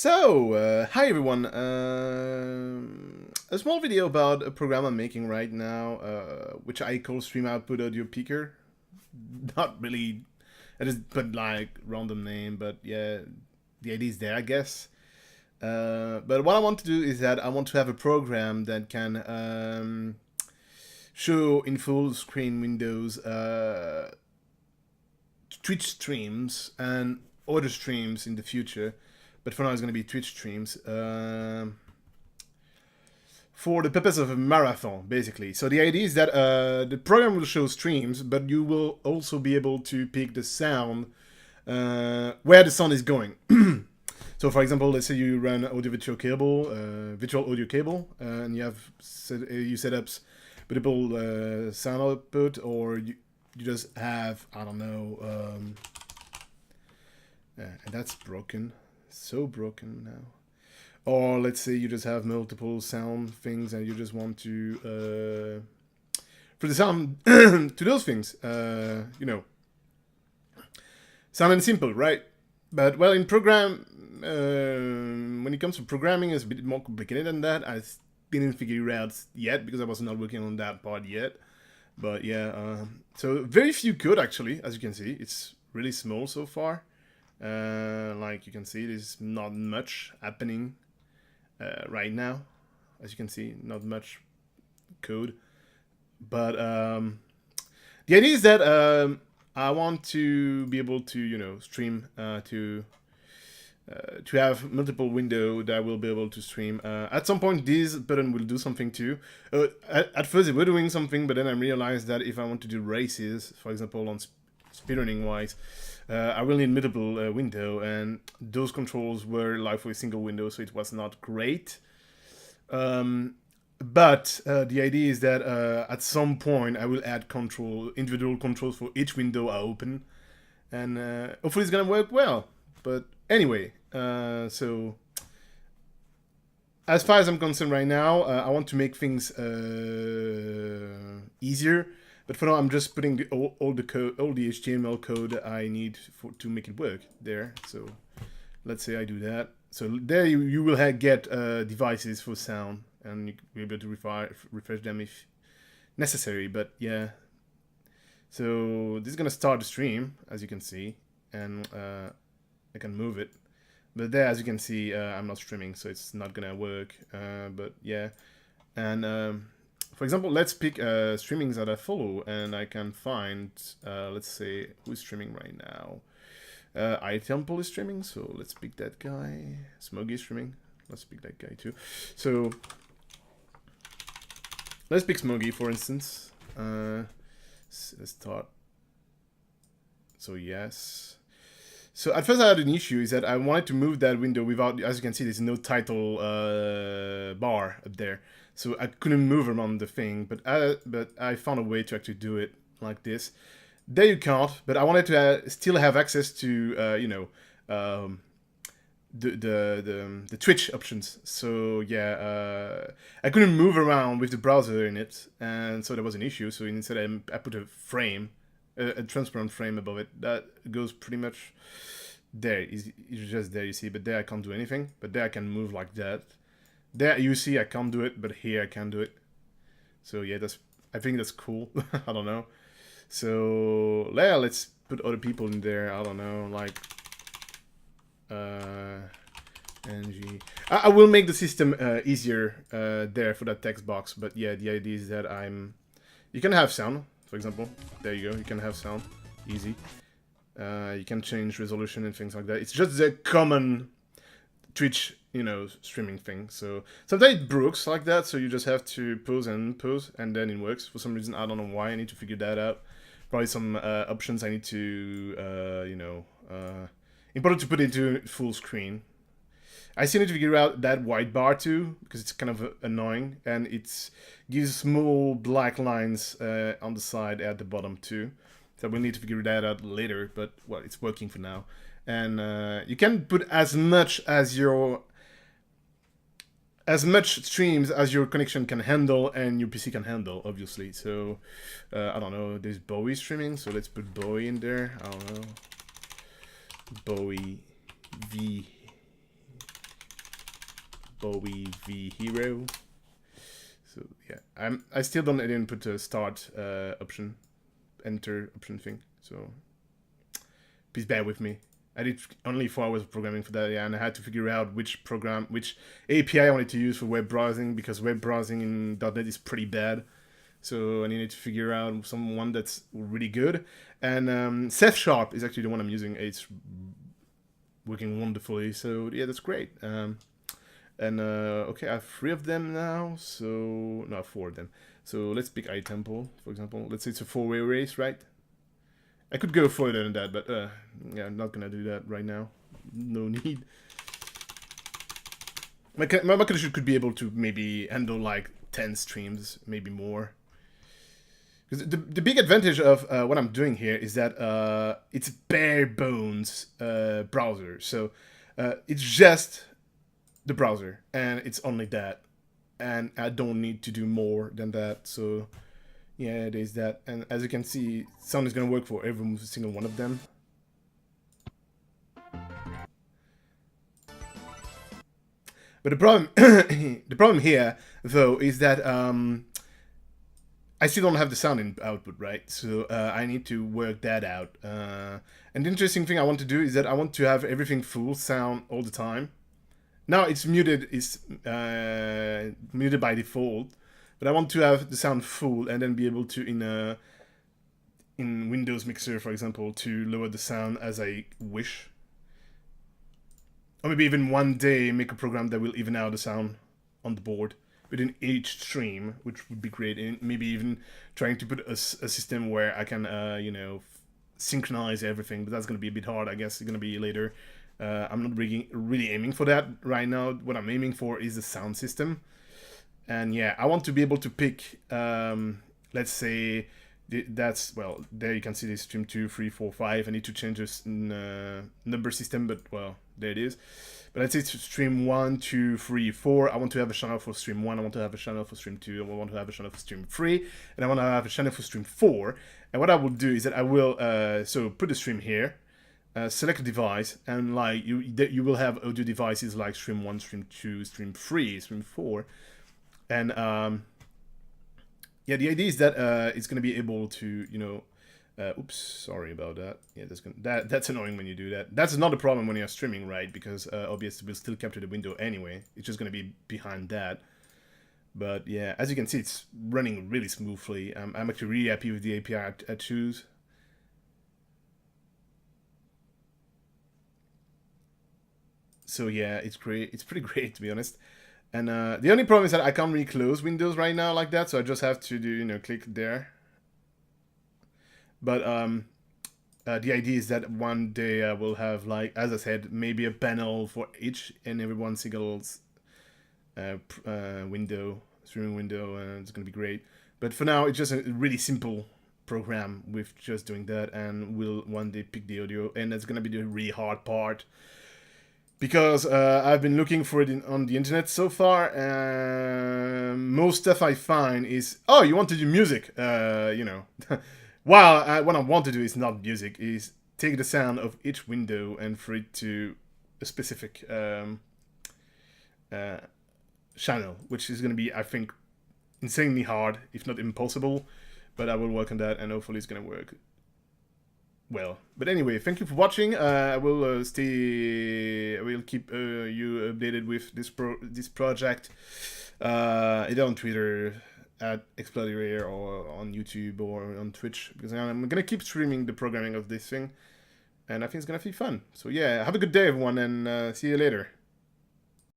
Hi everyone. A small video about a program I'm making right now, which I call Stream Output Audio Picker. Not really, I just put like random name, but yeah, the idea is there, I guess. But what I want to do is that I want to have a program that can show in full screen windows Twitch streams and other streams in the future, but for now it's going to be Twitch streams for the purpose of a marathon, basically. So the idea is that the program will show streams, but you will also be able to pick the sound where the sound is going. So, for example, let's say you run audio virtual cable, virtual audio cable, and you have you set up multiple sound output, or you just have, I don't know, and that's broken, so broken now. Or let's say you just have multiple sound things and you just want to for the sound to those things, sound and simple, right? But well, in program, when it comes to programming, it's a bit more complicated than that. I didn't figure it out yet because I was not working on that part yet. But yeah, so very few code actually, as you can see. It's really small so far. Like you can see, there's not much happening right now. As you can see, not much code. But the idea is that I want to be able to, stream to have multiple window that will be able to stream. At some point, this button will do something too. At first, they were doing something, but then I realized that if I want to do races, for example, on speedrunning wise, I will need multiple window, and those controls were like for a single window, so it was not great. But the idea is that at some point I will add individual controls for each window I open, and hopefully it's gonna work well. But anyway, so as far as I'm concerned right now, I want to make things easier. But for now, I'm just putting all the HTML code I need to make it work there. So let's say I do that. So there you will get devices for sound, and you'll be able to refresh them if necessary. But yeah, so this is gonna start the stream, as you can see, and I can move it. But there, as you can see, I'm not streaming, so it's not gonna work. But yeah, and for example, let's pick streamings that I follow, and I can find, let's say, who's streaming right now. iTemple is streaming, so let's pick that guy. Smoggy is streaming. Let's pick that guy too. So let's pick Smoggy, for instance. Let's start. So yes. So at first I had an issue, is that I wanted to move that window without, as you can see, there's no title bar up there. So I couldn't move around the thing, but I found a way to actually do it like this. There you can't, but I wanted to still have access to, the Twitch options. So yeah, I couldn't move around with the browser in it, and so there was an issue. So instead I put a frame, a transparent frame above it that goes pretty much there. It's just there, you see, but there I can't do anything. But there I can move like that. There you see I can't do it, but here I can do it. So yeah, I think that's cool. I don't know. So yeah, let's put other people in there. I don't know, like ng. I will make the system easier there for that text box. But yeah, the idea is that you can have sound, for example. There you go. You can have sound, easy. You can change resolution and things like that. It's just the common Twitch, streaming thing. So sometimes it breaks like that, so you just have to pause, and then it works. For some reason, I don't know why. I need to figure that out. Probably some options I need to, important to put into full screen. I still need to figure out that white bar too, because it's kind of annoying, and it gives small black lines on the side at the bottom too. So we'll need to figure that out later, but well, it's working for now. And you can put as much streams as your connection can handle and your PC can handle, obviously. So I don't know, there's Bowie streaming, so let's put Bowie in there. I don't know, Bowie V OEV Hero. So yeah, I still didn't put a start option, enter option thing. So please bear with me. I did only 4 hours of programming for that, yeah, and I had to figure out which API I wanted to use for web browsing, because web browsing in .NET is pretty bad. So I needed to figure out one that's really good. And Ceph Sharp is actually the one I'm using. It's working wonderfully. So yeah, that's great. Okay, I have 3 of them now. So no, 4 of them. So let's pick iTemple, for example. Let's say it's a 4-way race, right? I could go further than that, but yeah, I'm not gonna do that right now. No need. My connection could be able to maybe handle like 10 streams, maybe more. Because the big advantage of what I'm doing here is that it's bare bones browser. So it's just the browser, and it's only that. And I don't need to do more than that. So yeah, there's that. And as you can see, sound is going to work for every single one of them. But the problem, the problem here, though, is that I still don't have the sound in output, right? So I need to work that out. And the interesting thing I want to do is that I want to have everything full sound all the time. Now it's muted, it's muted by default, but I want to have the sound full and then be able to, in Windows Mixer, for example, to lower the sound as I wish. Or maybe even one day make a program that will even out the sound on the board within each stream, which would be great. And maybe even trying to put a system where I can, you know, synchronize everything, but that's going to be a bit hard. I guess it's going to be later. I'm not really aiming for that right now. What I'm aiming for is the sound system. And yeah, I want to be able to pick, let's say, that's, well, there you can see this stream 2, 3, 4, 5. I need to change this number system, but well, there it is. But let's say it's stream 1, 2, 3, 4. I want to have a channel for stream 1. I want to have a channel for stream 2. I want to have a channel for stream 3. And I want to have a channel for stream 4. And what I will do is that I will, so put the stream here. Select a device, and like you will have audio devices like stream 1, stream 2, stream 3, stream 4, and yeah, the idea is that it's going to be able to, you know, oops, sorry about that. Yeah, that's annoying when you do that. That's not a problem when you're streaming, right? Because OBS will still capture the window anyway. It's just going to be behind that. But yeah, as you can see, it's running really smoothly. I'm actually really happy with the API I choose. So yeah, it's great. It's pretty great, to be honest. And the only problem is that I can't really close Windows right now like that, so I just have to do, you know, click there. But the idea is that one day I will have, like, as I said, maybe a panel for each and every one single window, streaming window, and it's gonna be great. But for now, it's just a really simple program with just doing that, and we'll one day pick the audio, and that's gonna be the really hard part. Because I've been looking for it on the internet so far, most stuff I find is, oh, you want to do music, you know. While what I want to do is not music, is take the sound of each window and for it to a specific channel, which is going to be, I think, insanely hard, if not impossible. But I will work on that, and hopefully it's going to work well. But anyway, thank you for watching. I will keep you updated with this project, either on Twitter at Exploder or on YouTube or on Twitch, because I'm gonna keep streaming the programming of this thing, and I think it's gonna be fun. So yeah, have a good day, everyone, and see you later.